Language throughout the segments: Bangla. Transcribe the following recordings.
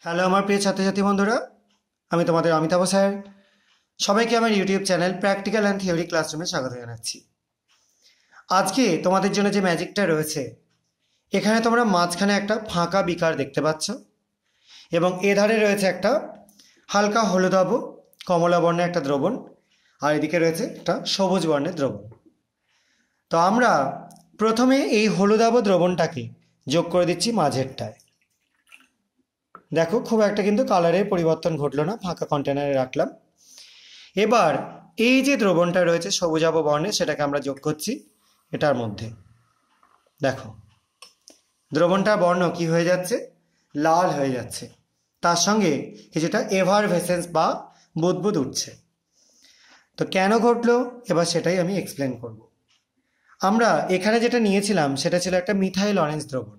হ্যালো আমার প্রিয় ছাত্রছাত্রী বন্ধুরা, আমি তোমাদের অমিতাভ স্যার। সবাইকে আমার YouTube channel practical and theory ক্লাসরুমে স্বাগত জানাচ্ছি। আজকে তোমাদের জন্য যে ম্যাজিকটা রয়েছে, এখানে তোমরা মাঝখানে একটা ফাঁকা বিকার দেখতে পাচ্ছ এবং এধারে রয়েছে একটা হালকা হলুদাভ কমলা বর্ণের একটা দ্রবণ, আর এদিকে রয়েছে একটা সবুজ বর্ণের দ্রবণ। তো আমরা প্রথমে এই হলুদাভ দ্রবণটাকে যোগ করে দিচ্ছি মাঝেরটায়। দেখো খুব একটা কিন্তু কালারের পরিবর্তন ঘটলো না, ফাঁকা কন্টেনারে রাখলাম। এবার এই যে দ্রবণটা রয়েছে সবুজাভ বর্ণের, সেটাকে আমরা যোগ করছি এটার মধ্যে। দেখো দ্রবণটার বর্ণ কি হয়ে যাচ্ছে, লাল হয়ে যাচ্ছে, তার সঙ্গে কিছুটা এভারভেসেন্স বা বুদবুদ উঠছে। তো কেন ঘটলো এবার সেটাই আমি এক্সপ্লেন করব। আমরা এখানে যেটা নিয়েছিলাম সেটা ছিল একটা মিথাইল অরেঞ্জ দ্রবণ,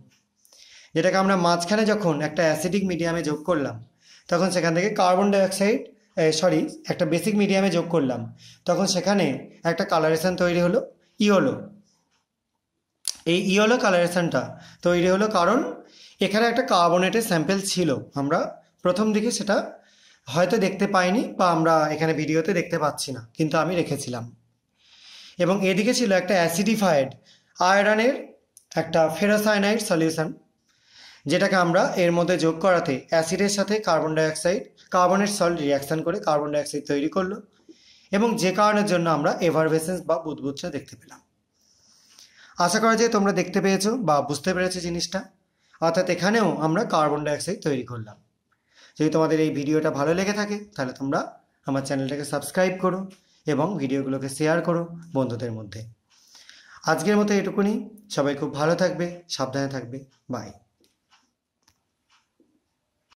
যেটাকে আমরা মাঝখানে যখন একটা অ্যাসিডিক মিডিয়ামে যোগ করলাম তখন সেখান থেকে কার্বন ডাইঅক্সাইড একটা বেসিক মিডিয়ামে যোগ করলাম, তখন সেখানে একটা কালারেশন তৈরি হলো ইয়েলো। এই ইয়েলো কালারেশনটা তৈরি হলো কারণ এখানে একটা কার্বনেটের স্যাম্পেল ছিল। আমরা প্রথম দিকে সেটা হয়তো দেখতে পাইনি বা আমরা এখানে ভিডিওতে দেখতে পাচ্ছি না, কিন্তু আমি রেখেছিলাম। এবং এদিকে ছিল একটা অ্যাসিডিফাইড আয়রনের একটা ফেরোসায়ানাইড সলিউশন, যেটাকে আমরা এর মধ্যে যোগ করাতে অ্যাসিডের সাথে কার্বনের সল্ট রিয়াকশান করে কার্বন ডাইঅক্সাইড তৈরি করলো, এবং যে কারণের জন্য আমরা এভারভেসেন্স বা বুদবুদটা দেখতে পেলাম। আশা করা যায় তোমরা দেখতে পেয়েছো বা বুঝতে পেরেছো জিনিসটা। অর্থাৎ এখানেও আমরা কার্বন ডাইঅক্সাইড তৈরি করলাম। যদি তোমাদের এই ভিডিওটা ভালো লেগে থাকে তাহলে তোমরা আমার চ্যানেলটাকে সাবস্ক্রাইব করো এবং ভিডিওগুলোকে শেয়ার করো বন্ধুদের মধ্যে। আজকের মতো এটুকুনি। সবাই খুব ভালো থাকবে, সাবধানে থাকবে। বাই।